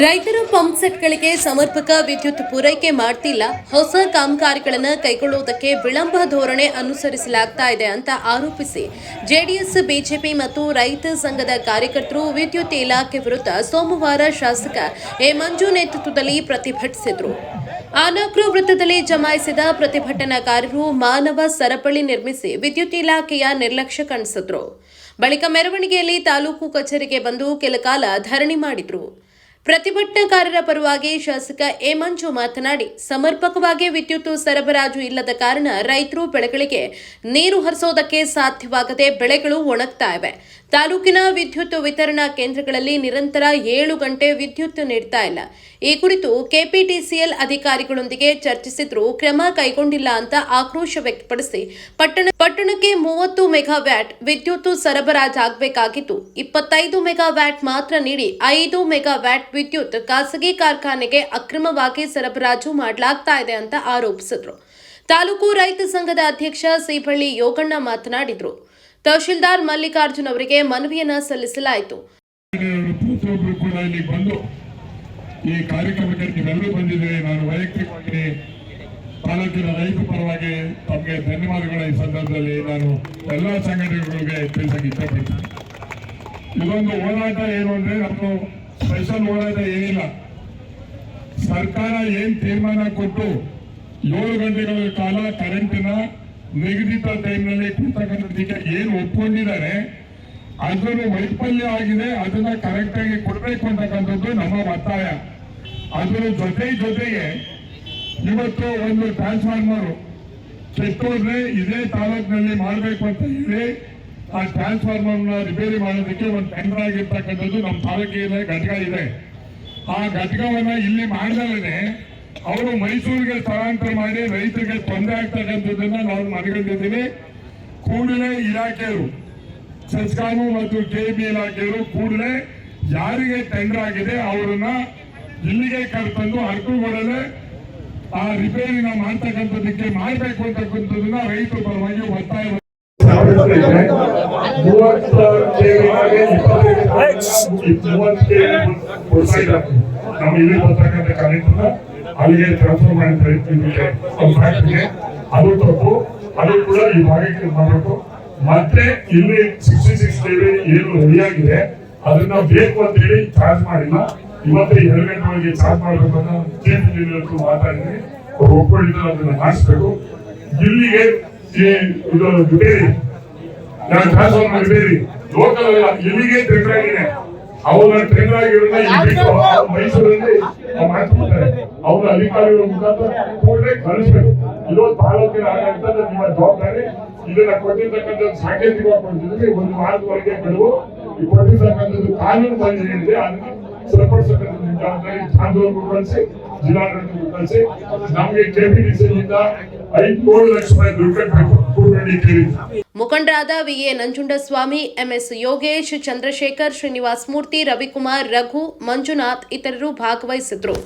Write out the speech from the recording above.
ರೈತರು ಪಂಪ್ ಸೆಟ್ಗಳಿಗೆ ಸಮರ್ಪಕ ವಿದ್ಯುತ್ ಪೂರೈಕೆ ಮಾಡ್ತಿಲ್ಲ, ಹೊಸ ಕಾಮಗಾರಿಗಳನ್ನು ಕೈಗೊಳ್ಳುವುದಕ್ಕೆ ವಿಳಂಬ ಧೋರಣೆ ಅನುಸರಿಸಲಾಗ್ತಾ ಇದೆ ಅಂತ ಆರೋಪಿಸಿ ಜೆಡಿಎಸ್, ಬಿಜೆಪಿ ಮತ್ತು ರೈತ ಸಂಘದ ಕಾರ್ಯಕರ್ತರು ವಿದ್ಯುತ್ ಇಲಾಖೆ ವಿರುದ್ಧ ಸೋಮವಾರ ಶಾಸಕ ಎ ಮಂಜು ನೇತೃತ್ವದಲ್ಲಿ ಪ್ರತಿಭಟಿಸಿದರು. ಆನಕ್ರು ವೃತ್ತದಲ್ಲಿ ಜಮಾಯಿಸಿದ ಪ್ರತಿಭಟನಾಕಾರರು ಮಾನವ ಸರಪಳಿ ನಿರ್ಮಿಸಿ ವಿದ್ಯುತ್ ಇಲಾಖೆಯ ನಿರ್ಲಕ್ಷ್ಯ ಕಾಣಿಸಿದ್ರು. ಬಳಿಕ ಮೆರವಣಿಗೆಯಲ್ಲಿ ತಾಲೂಕು ಕಚೇರಿಗೆ ಬಂದು ಕೆಲಕಾಲ ಧರಣಿ ಮಾಡಿದ್ರು. ಪ್ರತಿಭಟನಾಕಾರರ ಪರವಾಗಿ ಶಾಸಕ ಎ ಮಂಜು ಮಾತನಾಡಿ, ಸಮರ್ಪಕವಾಗಿ ವಿದ್ಯುತ್ ಸರಬರಾಜು ಇಲ್ಲದ ಕಾರಣ ರೈತರು ಬೆಳೆಗಳಿಗೆ ನೀರು ಹರಿಸೋದಕ್ಕೆ ಸಾಧ್ಯವಾಗದೆ ಬೆಳೆಗಳು ಒಣಗ್ತಾ ಇವೆ. ತಾಲೂಕಿನ ವಿದ್ಯುತ್ ವಿತರಣಾ ಕೇಂದ್ರಗಳಲ್ಲಿ ನಿರಂತರ 7 ಗಂಟೆ ವಿದ್ಯುತ್ ನೀಡ್ತಾ ಇಲ್ಲ. ಈ ಕುರಿತು ಕೆಪಿಟಿಸಿಎಲ್ ಅಧಿಕಾರಿಗಳೊಂದಿಗೆ ಚರ್ಚಿಸಿದ್ರೂ ಕ್ರಮ ಕೈಗೊಂಡಿಲ್ಲ ಅಂತ ಆಕ್ರೋಶ ವ್ಯಕ್ತಪಡಿಸಿ ಪಟ್ಟಣಕ್ಕೆ 30 ಮೆಗಾವ್ಯಾಟ್ ವಿದ್ಯುತ್ ಸರಬರಾಜಾಗಬೇಕಾಗಿದ್ದು 25 ಮೆಗಾವ್ಯಾಟ್ ಮಾತ್ರ ನೀಡಿ 5 ಮೆಗಾವ್ಯಾಟ್ ವಿದ್ಯುತ್ ಖಾಸಗಿ ಕಾರ್ಖಾನೆಗೆ ಅಕ್ರಮವಾಗಿ ಸರಬರಾಜು ಮಾಡಲಾಗ್ತಾ ಇದೆ ಅಂತ ಆರೋಪಿಸಿದ್ರು. ತಾಲೂಕು ರೈತ ಸಂಘದ ಅಧ್ಯಕ್ಷ ಸಿಬಳ್ಳಿ ಯೋಗಣ್ಣ ಮಾತನಾಡಿದ್ರು. ತಹಶೀಲ್ದಾರ್ ಮಲ್ಲಿಕಾರ್ಜುನ್ ಅವರಿಗೆ ಮನವಿಯನ್ನ ಸಲ್ಲಿಸಲಾಯಿತು. ಈ ಕಾರ್ಯಕ್ರಮಕ್ಕೆ ನೀವೆಲ್ಲರೂ ಬಂದಿದ್ದೀರಿ. ನಾನು ವೈಯಕ್ತಿಕವಾಗಿ ತಾಲೂಕಿನ ರೈತ ಪರವಾಗಿ ತಮಗೆ ಧನ್ಯವಾದಗಳ ಈ ಸಂದರ್ಭದಲ್ಲಿ ನಾನು ಎಲ್ಲ ಸಂಘಟನೆಗಳಿಗೆ ತಿಳಿಸಕ್ಕೆ ಇಷ್ಟಪಡ್ತೀನಿ. ಇದೊಂದು ಹೋರಾಟ ಏನು ಅಂದ್ರೆ ನಮ್ದು ಸ್ಪೆಷಲ್ ಹೋರಾಟ ಏನಿಲ್ಲ. ಸರ್ಕಾರ ಏನ್ ತೀರ್ಮಾನ ಕೊಟ್ಟು 7 ಗಂಟೆಗಳ ಕಾಲ ಕರೆಂಟಿನ ನಿಗದಿತ ಟೈಮ್ನಲ್ಲಿ ಕೊಡ್ತಕ್ಕಂಥದ್ದಕ್ಕೆ ಏನು ಒಪ್ಕೊಂಡಿದ್ದಾರೆ ಅದನ್ನು ವೈಫಲ್ಯ ಆಗಿದೆ. ಅದನ್ನ ಕರೆಕ್ಟ್ ಆಗಿ ಕೊಡಬೇಕು ಅಂತಕ್ಕಂಥದ್ದು ನಮ್ಮ ಒತ್ತಾಯ. ಅದರ ಜೊತೆಗೆ ಇವತ್ತು ಒಂದು ಟ್ರಾನ್ಸ್ಫಾರ್ಮರ್ ಕೆಟ್ಟೋದ್ರೆ ಇದೇ ತಾಲೂಕಿನಲ್ಲಿ ಮಾಡಬೇಕು ಅಂತ ಹೇಳಿ ಆ ಟ್ರಾನ್ಸ್ಫಾರ್ಮರ್ನ ರಿಪೇರಿ ಮಾಡೋದಕ್ಕೆ ಒಂದು ಟೆಂಡರ್ ಆಗಿರ್ತಕ್ಕಂಥದ್ದು ನಮ್ಮ ತಾಲೂಕಿನ ಘಟಕ ಇದೆ. ಆ ಘಟಕವನ್ನ ಇಲ್ಲಿ ಮಾಡಿದಲ್ಲೇ ಅವರು ಮೈಸೂರಿಗೆ ಸ್ಥಳಾಂತರ ಮಾಡಿ ರೈತರಿಗೆ ತೊಂದರೆ ಆಗ್ತಕ್ಕಂಥದ್ದನ್ನ ನಾವು ಮನಗಂಡಿದ್ದೀವಿ. ಕೂಡಲೇ ಇಲಾಖೆಯವರು ಸೆಸ್ಕಾಂ ಮತ್ತು ಕೆಬಿ ಇಲಾಖೆಯವರು ಕೂಡಲೇ ಯಾರಿಗೆ ಟೆಂಡರ್ ಆಗಿದೆ ಅವರನ್ನ ಇಲ್ಲಿಗೆ ಕರೆತಂದು ಅರ್ಕುಗೊಡಲೇ ಆ ರಿಪೇರಿನ ಮಾಡ್ತಕ್ಕಂಥದ್ದಕ್ಕೆ ಮಾಡಬೇಕು ಅಂತಕ್ಕಂಥದ್ದನ್ನ ರೈತರ ಪರವಾಗಿ ಒತ್ತಾಯ. ನಮ್ಮ ಇಲ್ಲಿ ಬರ್ತಕ್ಕಂಥ ಕಾರ್ಯಕ್ರಮ ಅಲ್ಲಿಗೆ ಟ್ರಾನ್ಸ್ಫರ್ ಮಾಡಿದ್ರೆ ಅದು ತಪ್ಪು. ಅದು ಕೂಡ ಈ ಭಾಗಕ್ಕೆ ಮಾಡಬೇಕು. ಮತ್ತೆ ಇಲ್ಲಿ 66 KV ಏನು ರೆಡಿಯಾಗಿದೆ ಅದನ್ನ ಬೇಕು ಅಂತ ಹೇಳಿ ಚಾರ್ಜ್ ಮಾಡಿಲ್ಲ. ಇವತ್ತು 2 ಗಂಟೆ ಒಳಗೆ ಚಾರ್ಜ್ ಮಾಡಬೇಕು ಅನ್ನೋ ಕೇಂದ್ರ ಮಾತಾಡಿದ್ವಿ. ಅವ್ರು ಒಪ್ಪಿಕೊಂಡಿದ್ದು ಅದನ್ನ ಮಾಡಿಸ್ಬೇಕು. ಇಲ್ಲಿಗೆ ಇದು ರಿಪೇರಿ ಟ್ರಾನ್ಸ್ಫಾರ್ಮರ್ ರಿಪೇರಿ ಲೋಕಲ್ ಅಲ್ಲ, ಇಲ್ಲಿಗೆ ಟೆಂಡರ್ ಆಗಿದೆ. ಅವರ ಟೆಂಡರ್ ಆಗಿರೋದನ್ನ ಮೈಸೂರಲ್ಲಿ ಮಾಡ್ತಾರೆ. ಅವರ ಅಧಿಕಾರಿಗಳ ಮುಖಾಂತರ ಕೂಡಲೇ ಕಳಿಸ್ಬೇಕು. ಇದೊಂದು ತಾಲೂಕಿನ ಆಡಳಿತ ನಿಮ್ಮ ಜವಾಬ್ದಾರಿ. ಇದನ್ನ ಕೊಟ್ಟಿರ್ತಕ್ಕಂಥದ್ದು ಸಾಂಕೇತಿಕವಾಗಿ ಕೊಡ್ತಿದ್ರೆ 1 ವಾರದವರೆಗೆ ಬಿಡುವು. ಈ ಕೊಟ್ಟಿರ್ತಕ್ಕಂಥದ್ದು ಕಾನೂನು ಬಂದಿ ಏನಿದೆ ಅದನ್ನ ಸರಿಪಡಿಸತಕ್ಕಂಥ ಜವಾಬ್ದಾರಿ ಚಾಂದೂರು ಕಳಿಸಿ, ಜಿಲ್ಲಾಡಳಿತ ಕಳಿಸಿ. ನಮಗೆ ಕೆಪಿಟಿಸಿಯಿಂದ 5 ಲಕ್ಷ ರೂಪಾಯಿ ದುಡ್ಡು ಕಟ್ಟಬೇಕು. ಮುಖಂಡರಾದ ವಿಎ ನಂಜುಂಡಸ್ವಾಮಿ, ಎಂಎಸ್ ಯೋಗೇಶ್, ಚಂದ್ರಶೇಖರ್, ಶ್ರೀನಿವಾಸ್ ಮೂರ್ತಿ, ರವಿಕುಮಾರ್, ರಘು, ಮಂಜುನಾಥ್ ಇತರರು ಭಾಗವಹಿಸಿದ್ರು.